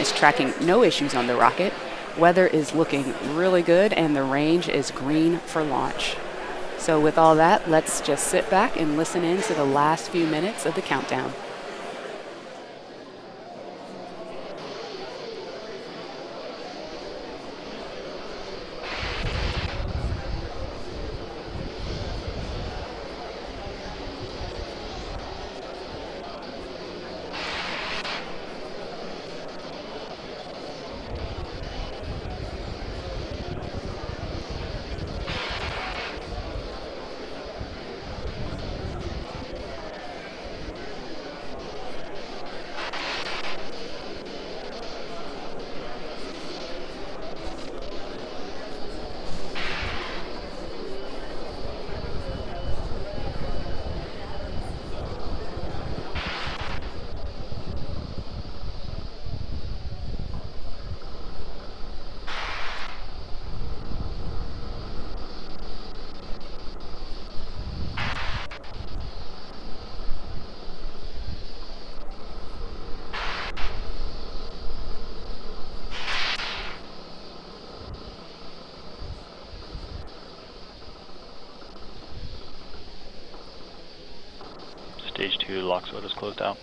is tracking no issues on the rocket. Weather is looking really good, and the range is green for launch. So with all that, let's just sit back and listen in to the last few minutes of the countdown. Stage 2 lock switch is closed out.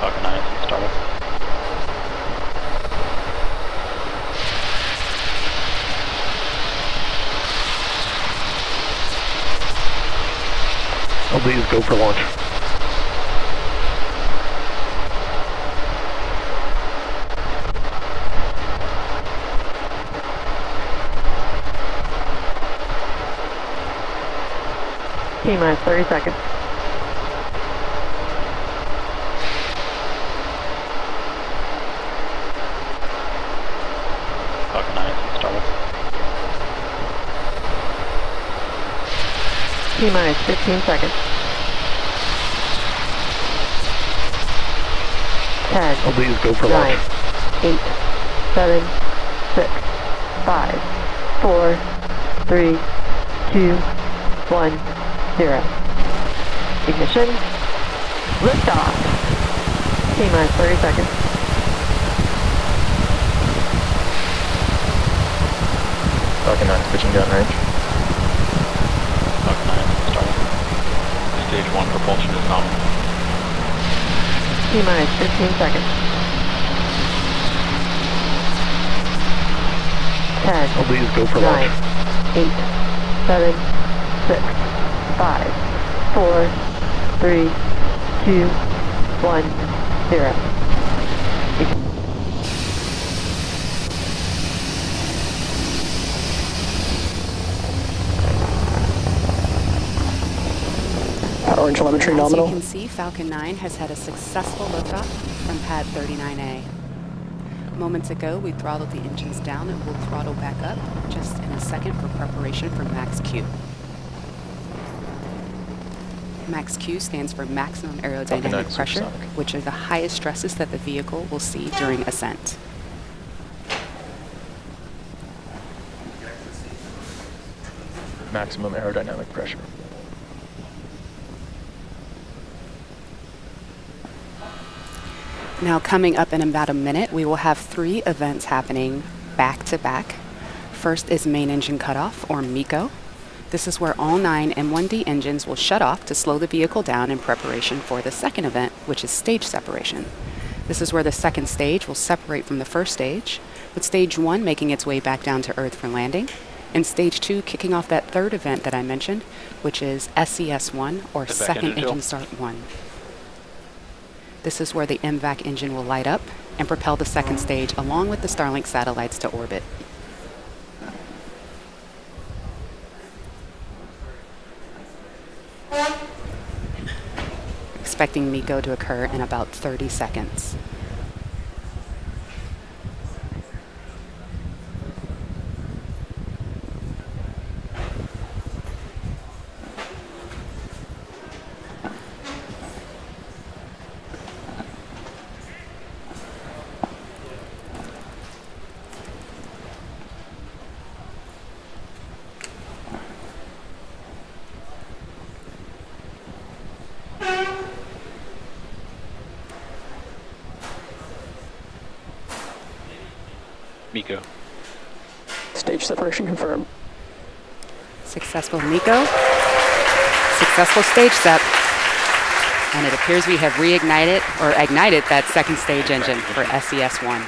Falcon 9 is startup. Please go for launch. T-minus 30 seconds. Falcon 9 is startup. T-minus 15 seconds. 10, Please go for 9, launch. 8, 7, 6, 5, 4, 3, 2, 1, 0. Ignition. Liftoff. T-minus 30 seconds. Falcon 9 switching down range. Falcon 9 is startup. Stage 1 propulsion is nominal. T-minus 15 seconds. 10, Please go for 9, launch. 8, 7, 6, 5, 4, 3, 2, 1, 0. Power and telemetry nominal. As you can see, Falcon 9 has had a successful liftoff from pad 39A. Moments ago, we throttled the engines down and we'll throttle back up just in a second for preparation for Max Q. Max Q stands for maximum aerodynamic pressure, which are the highest stresses that the vehicle will see during ascent. Maximum aerodynamic pressure. Now coming up in about a minute, we will have 3 events happening back to back. First is main engine cutoff, or MECO. This is where all 9 M1D engines will shut off to slow the vehicle down in preparation for the second event, which is stage separation. This is where the second stage will separate from the first stage, with stage 1 making its way back down to Earth for landing, In stage 2, kicking off that third event that I mentioned, which is SES1, or MVAC Second engine Engine fill. Start 1. This is where the MVAC engine will light up and propel the second stage along with the Starlink satellites to orbit. Expecting MECO to occur in about 30 seconds. MECO. Stage separation confirmed. Successful MECO. Successful stage step. And it appears we have reignited or ignited that second stage engine for SES1.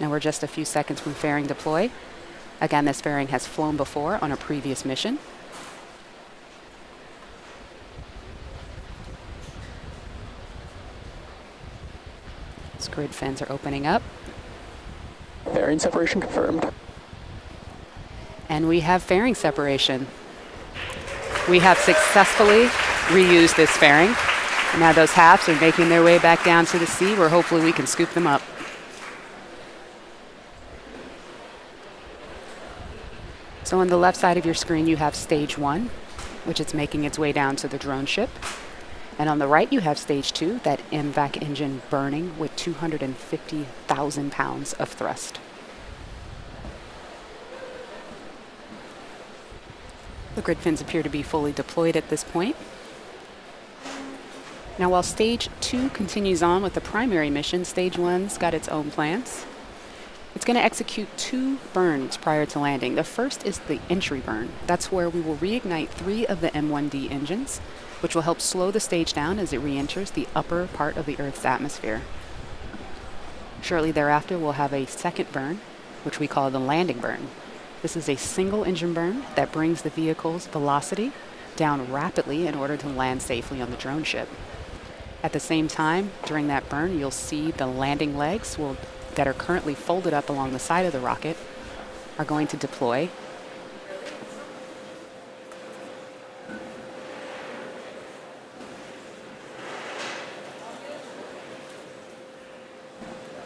Now we're just a few seconds from fairing deploy. Again, this fairing has flown before on a previous mission. Grid fins are opening up. Fairing separation confirmed. And we have fairing separation. We have successfully reused this fairing. And now those halves are making their way back down to the sea, where hopefully we can scoop them up. So on the left side of your screen, you have stage 1, which is making its way down to the drone ship. And on the right, you have stage 2, that MVAC engine burning with 250,000 pounds of thrust. The grid fins appear to be fully deployed at this point. Now, while stage 2 continues on with the primary mission, stage 1's got its own plans. It's going to execute 2 burns prior to landing. The first is the entry burn. That's where we will reignite 3 of the M1D engines, which will help slow the stage down as it re-enters the upper part of the Earth's atmosphere. Shortly thereafter, we'll have a second burn, which we call the landing burn. This is a single engine burn that brings the vehicle's velocity down rapidly in order to land safely on the drone ship. At the same time, during that burn, you'll see the landing legs that are currently folded up along the side of the rocket are going to deploy.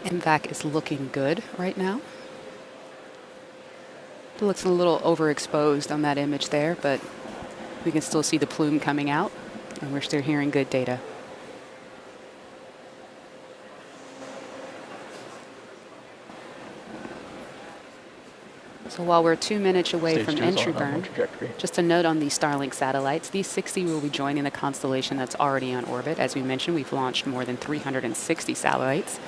MVAC is looking good right now. It looks a little overexposed on that image there, but we can still see the plume coming out, and we're still hearing good data. So while we're 2 minutes away Stage from 2 is entry on a burn, trajectory. just a note on these Starlink satellites. These 60 will be joining the constellation that's already on orbit. As we mentioned, we've launched more than 360 satellites.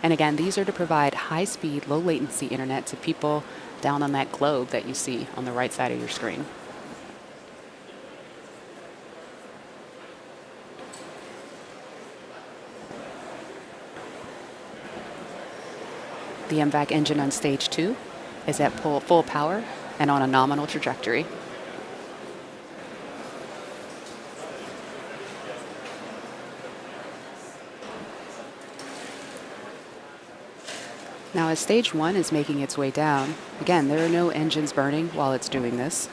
And again, these are to provide high-speed, low-latency internet to people down on that globe that you see on the right side of your screen. The MVAC engine on stage 2 is at full power and on a nominal trajectory. Now, as stage 1 is making its way down, again, there are no engines burning while it's doing this.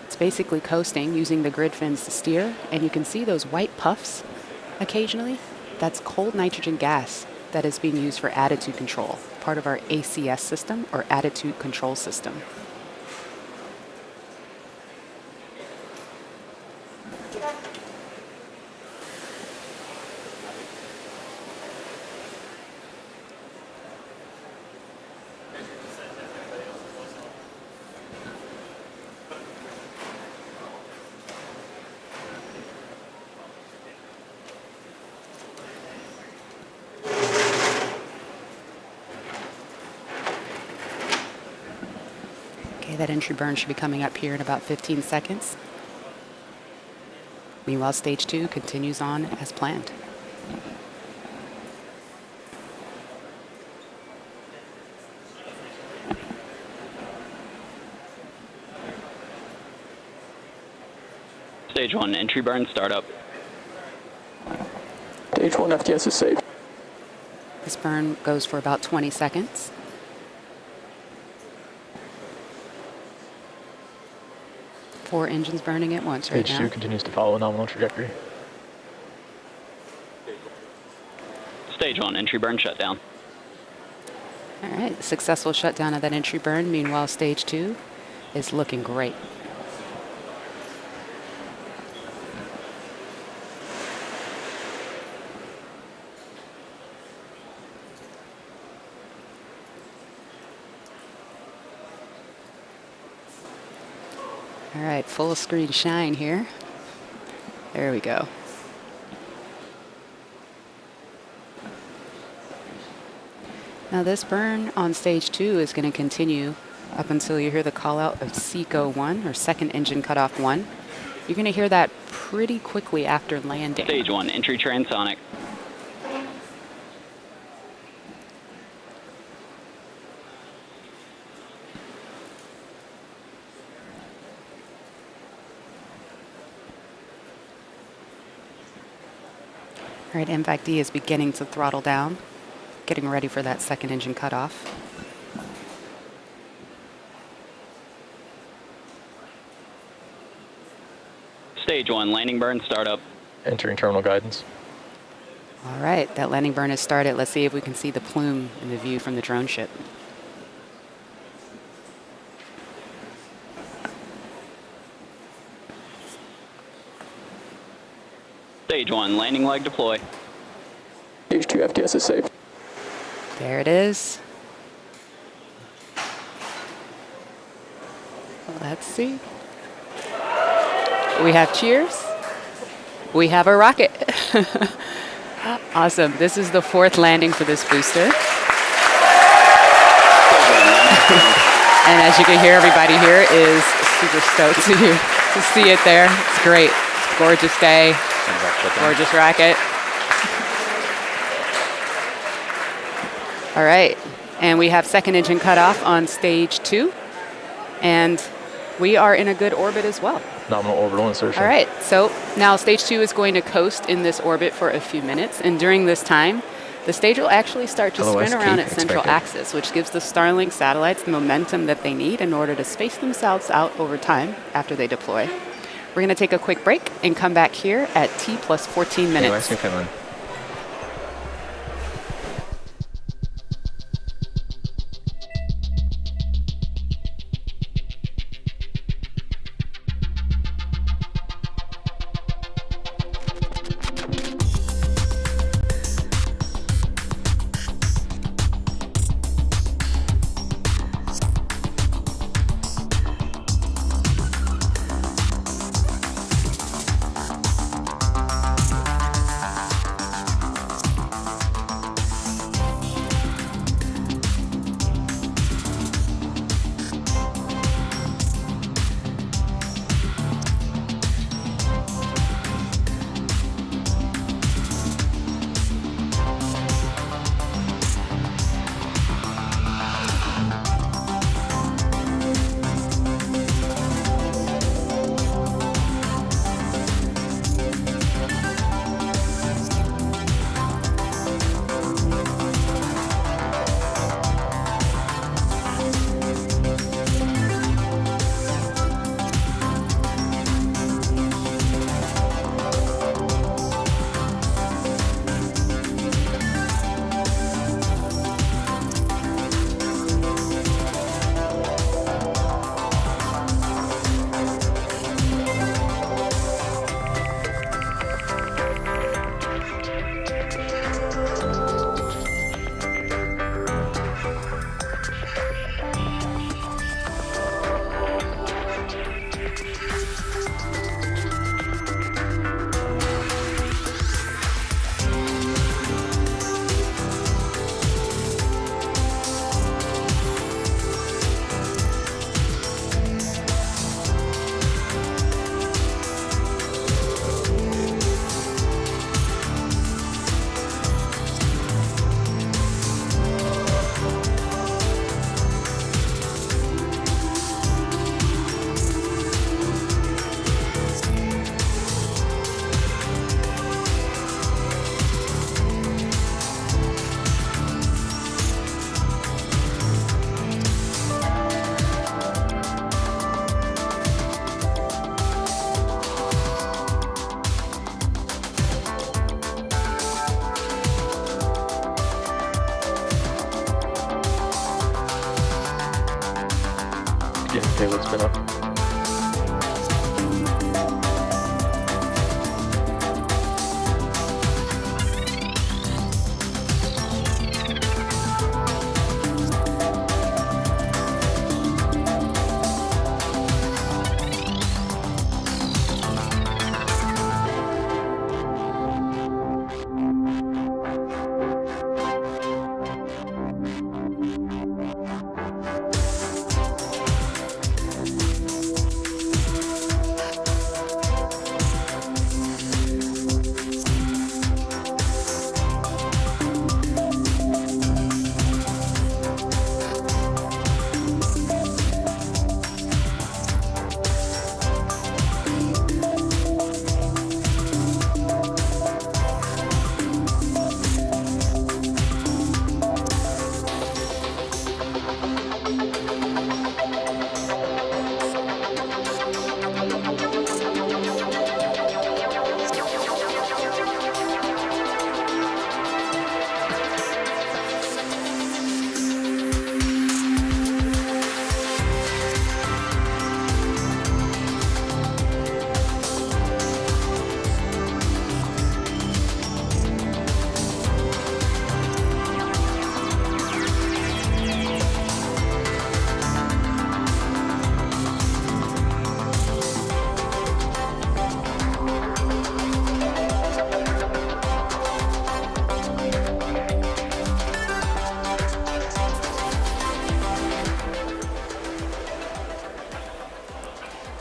It's basically coasting, using the grid fins to steer, and you can see those white puffs occasionally. That's cold nitrogen gas that is being used for attitude control, part of our ACS system, or attitude control system. That entry burn should be coming up here in about 15 seconds. Meanwhile, stage 2 continues on as planned. Stage 1, entry burn, startup. Stage 1 FTS is safe. This burn goes for about 20 seconds. Four engines burning at once right Stage now. 2 continues to follow a nominal trajectory. Stage 1, entry burn, shutdown. All right, successful shutdown of that entry burn. Meanwhile, stage 2 is looking great. All right, full screen shine here. There we go. Now this burn on stage 2 is going to continue up until you hear the call out of SECO 1 or second engine cutoff 1. You're going to hear that pretty quickly after landing. Stage 1, entry transonic. All right, MVAC D is beginning to throttle down, getting ready for that second engine cutoff. Stage 1, landing burn, startup. Entering terminal guidance. All right, that landing burn has started. Let's see if we can see the plume in the view from the drone ship. Stage 1, landing leg, deploy. Stage 2 FTS is safe. There it is. Let's see. We have cheers. We have a rocket. Awesome. This is the fourth landing for this booster. And as you can hear, everybody here is super stoked to see it there. It's great. Gorgeous day. Gorgeous rocket. All right. And we have second engine cutoff on stage 2. And we are in a good orbit as well. Nominal orbital insertion. All right. So now stage 2 is going to coast in this orbit for a few minutes. And during this time, the stage will actually start to spin around its central axis, which gives the Starlink satellites the momentum that they need in order to space themselves out over time after they deploy. We're going to take a quick break and come back here at T plus 14 minutes. Yeah, payload's been up.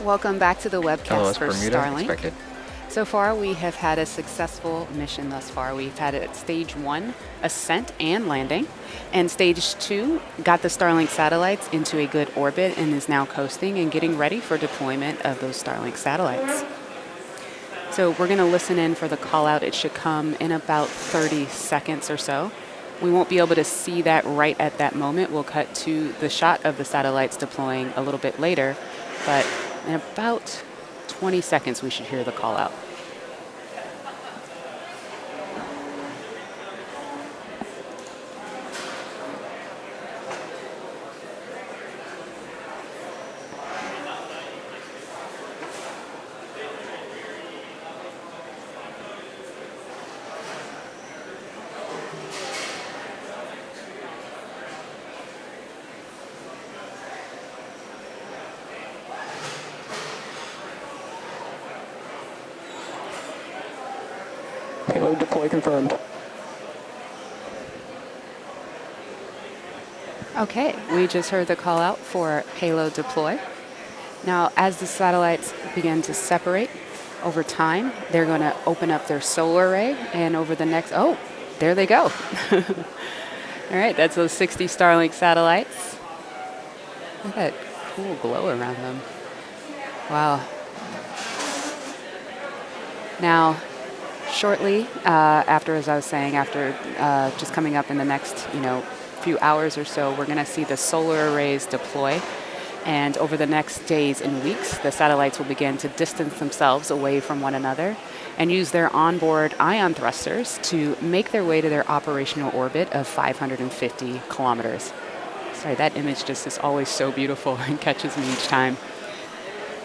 Welcome back to the webcast LOS for Bermuda Starlink. expected. So far, we have had a successful mission thus far. We've had it at stage 1, ascent and landing. And stage 2 got the Starlink satellites into a good orbit and is now coasting and getting ready for deployment of those Starlink satellites. So we're going to listen in for the call out. It should come in about 30 seconds or so. We won't be able to see that right at that moment. We'll cut to the shot of the satellites deploying a little bit later, but in about 20 seconds we should hear the call out. Payload deploy confirmed. Okay, we just heard the call out for payload deploy. Now, as the satellites begin to separate over time, they're going to open up their solar array, and over the next, oh, there they go. All right, that's those 60 Starlink satellites. Look at that cool glow around them. Wow. Now, shortly after, as I was saying, after just coming up in the next, few hours or so, we're going to see the solar arrays deploy. And over the next days and weeks, the satellites will begin to distance themselves away from one another and use their onboard ion thrusters to make their way to their operational orbit of 550 kilometers. Sorry, that image just is always so beautiful and catches me each time.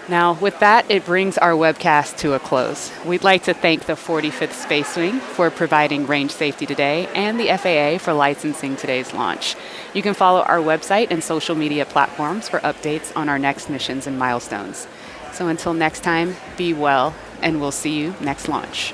Now, with that, it brings our webcast to a close. We'd like to thank the 45th Space Wing for providing range safety today and the FAA for licensing today's launch. You can follow our website and social media platforms for updates on our next missions and milestones. So until next time, be well, and we'll see you next launch.